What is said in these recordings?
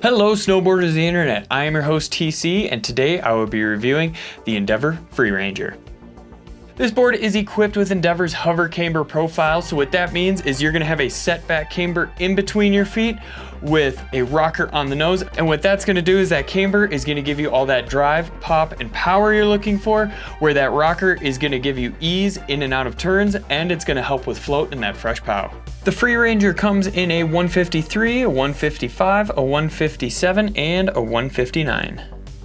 Hello snowboarders of the internet, I am your host TC and today I will be reviewing the Endeavor Free Ranger. This board is equipped with Endeavor's hover camber profile, so what that means is you're going to have a setback camber in between your feet with a rocker on the nose, and what that's going to do is that camber is going to give you all that drive, pop, and power you're looking for, where that rocker is going to give you ease in and out of turns, and it's going to help with float and that fresh pow. The Free Ranger comes in a 153, a 155, a 157, and a 159.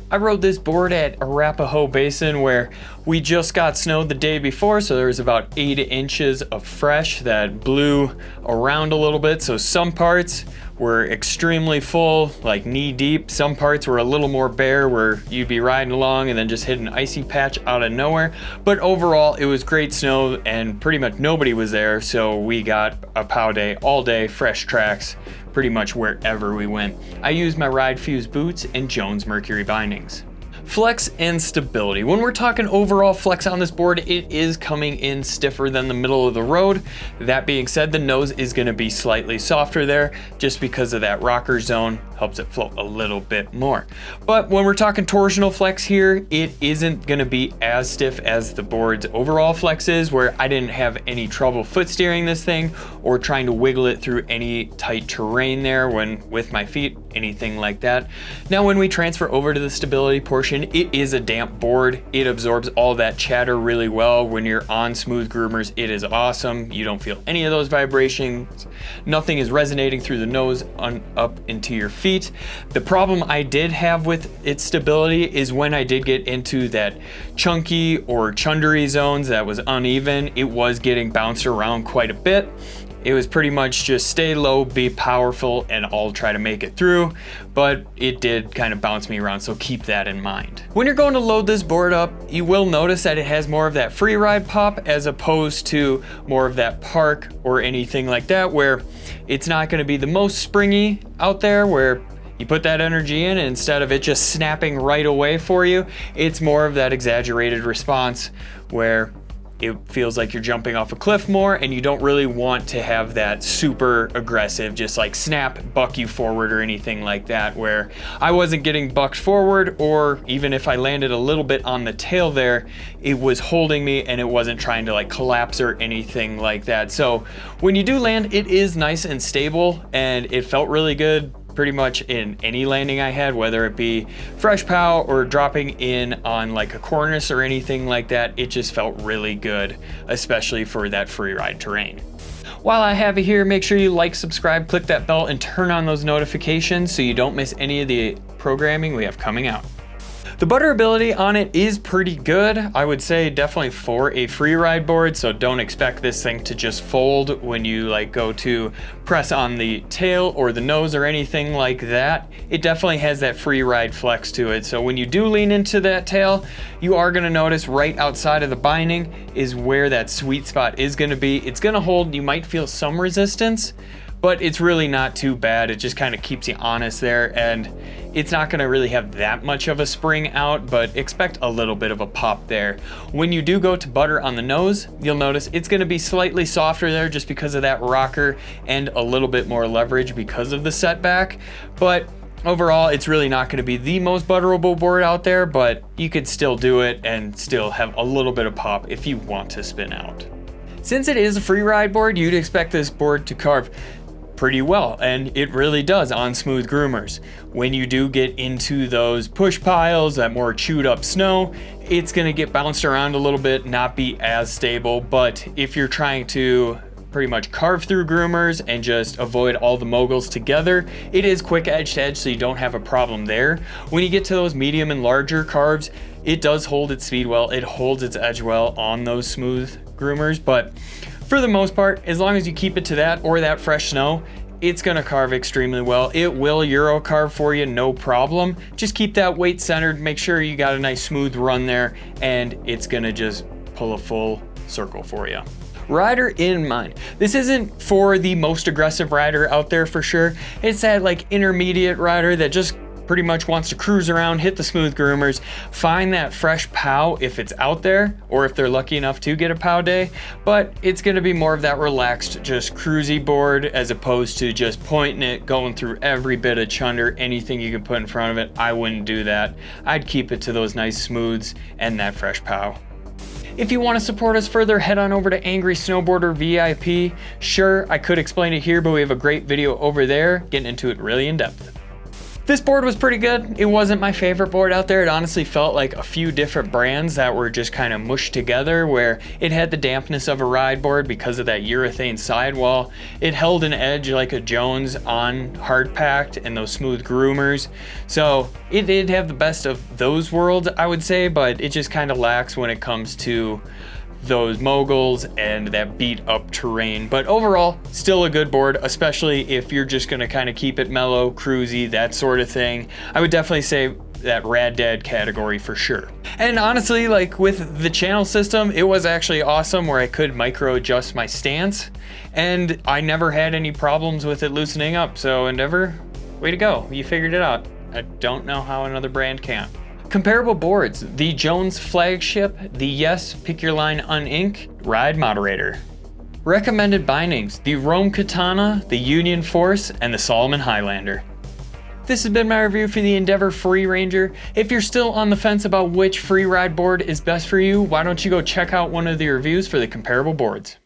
I rode this board at Arapahoe Basin where we just got snowed the day before, so there was about 8 inches of fresh that blew around a little bit. So some parts were extremely full, like knee deep. Some parts were a little more bare where you'd be riding along and then just hit an icy patch out of nowhere. But overall, it was great snow and pretty much nobody was there. So we got a pow day all day, fresh tracks, pretty much wherever we went. I used my Ride Fuse boots and Jones Mercury bindings. Flex and stability. When we're talking overall flex on this board, it is coming in stiffer than the middle of the road. That being said, the nose is going to be slightly softer there just because of that rocker zone, helps it float a little bit more. But when we're talking torsional flex here, it isn't going to be as stiff as the board's overall flex is, where I didn't have any trouble foot steering this thing or trying to wiggle it through any tight terrain there when with my feet, anything like that. Now when we transfer over to the stability portion, it is a damp board. It absorbs all that chatter really well. When you're on smooth groomers, it is awesome. You don't feel any of those vibrations. Nothing is resonating through the nose up into your feet. The problem I did have with its stability is when I did get into that chunky or chundery zones that was uneven, it was getting bounced around quite a bit. It was pretty much just stay low, be powerful, and I'll try to make it through, but it did kind of bounce me around, so keep that in mind. When you're going to load this board up, you will notice that it has more of that free ride pop as opposed to more of that park or anything like that, where it's not going to be the most springy out there, where you put that energy in and instead of it just snapping right away for you, it's more of that exaggerated response where it feels like you're jumping off a cliff more, and you don't really want to have that super aggressive, just like snap, buck you forward or anything like that, where I wasn't getting bucked forward, or even if I landed a little bit on the tail there, it was holding me and it wasn't trying to like collapse or anything like that. So when you do land, it is nice and stable and it felt really good pretty much in any landing I had, whether it be fresh pow or dropping in on like a cornice or anything like that. It just felt really good, especially for that free ride terrain. While I have you here, make sure you like, subscribe, click that bell, and turn on those notifications so you don't miss any of the programming we have coming out. The butterability on it is pretty good. I would say definitely for a free ride board, so don't expect this thing to just fold when you like go to press on the tail or the nose or anything like that. It definitely has that free ride flex to it. So when you do lean into that tail, you are gonna notice right outside of the binding is where that sweet spot is gonna be. It's gonna hold, you might feel some resistance, but it's really not too bad. It just kind of keeps you honest there, and it's not gonna really have that much of a spring out, but expect a little bit of a pop there. When you do go to butter on the nose, you'll notice it's gonna be slightly softer there just because of that rocker and a little bit more leverage because of the setback. But overall, it's really not gonna be the most butterable board out there, but you could still do it and still have a little bit of pop if you want to spin out. Since it is a free ride board, you'd expect this board to carve pretty well, and it really does on smooth groomers. When you do get into those push piles, that more chewed up snow, it's gonna get bounced around a little bit, not be as stable. But if you're trying to pretty much carve through groomers and just avoid all the moguls together, it is quick edge to edge, so you don't have a problem there. When you get to those medium and larger carves, it does hold its speed well, it holds its edge well on those smooth groomers, but for the most part, as long as you keep it to that or that fresh snow, it's gonna carve extremely well. It will Euro carve for you, no problem. Just keep that weight centered, make sure you got a nice smooth run there, and it's gonna just pull a full circle for you. Rider in mind. This isn't for the most aggressive rider out there for sure. It's that like intermediate rider that just pretty much wants to cruise around, hit the smooth groomers, find that fresh POW if it's out there, or if they're lucky enough to get a POW day, but it's gonna be more of that relaxed, just cruisy board as opposed to just pointing it, going through every bit of chunder, anything you can put in front of it. I wouldn't do that. I'd keep it to those nice smooths and that fresh POW. If you want to support us further, head on over to Angry Snowboarder VIP. Sure, I could explain it here, but we have a great video over there getting into it really in depth. This board was pretty good. It wasn't my favorite board out there. It honestly felt like a few different brands that were just kind of mushed together, where it had the dampness of a ride board because of that urethane sidewall. It held an edge like a Jones on hard packed and those smooth groomers. So it did have the best of those worlds, I would say, but it just kind of lacks when it comes to those moguls and that beat up terrain. But overall, still a good board, especially if you're just gonna kind of keep it mellow, cruisy, that sort of thing. I would definitely say that Rad Dad category for sure. And honestly, like with the channel system, it was actually awesome where I could micro adjust my stance, and I never had any problems with it loosening up. So Endeavor, way to go, you figured it out. I don't know how another brand can. Comparable boards, the Jones Flagship, the Yes Pick Your Line Uninc, Ride Moderator. Recommended bindings, the Rome Katana, the Union Force, and the Salomon Highlander. This has been my review for the Endeavor Free Ranger. If you're still on the fence about which free ride board is best for you, why don't you go check out one of the reviews for the comparable boards.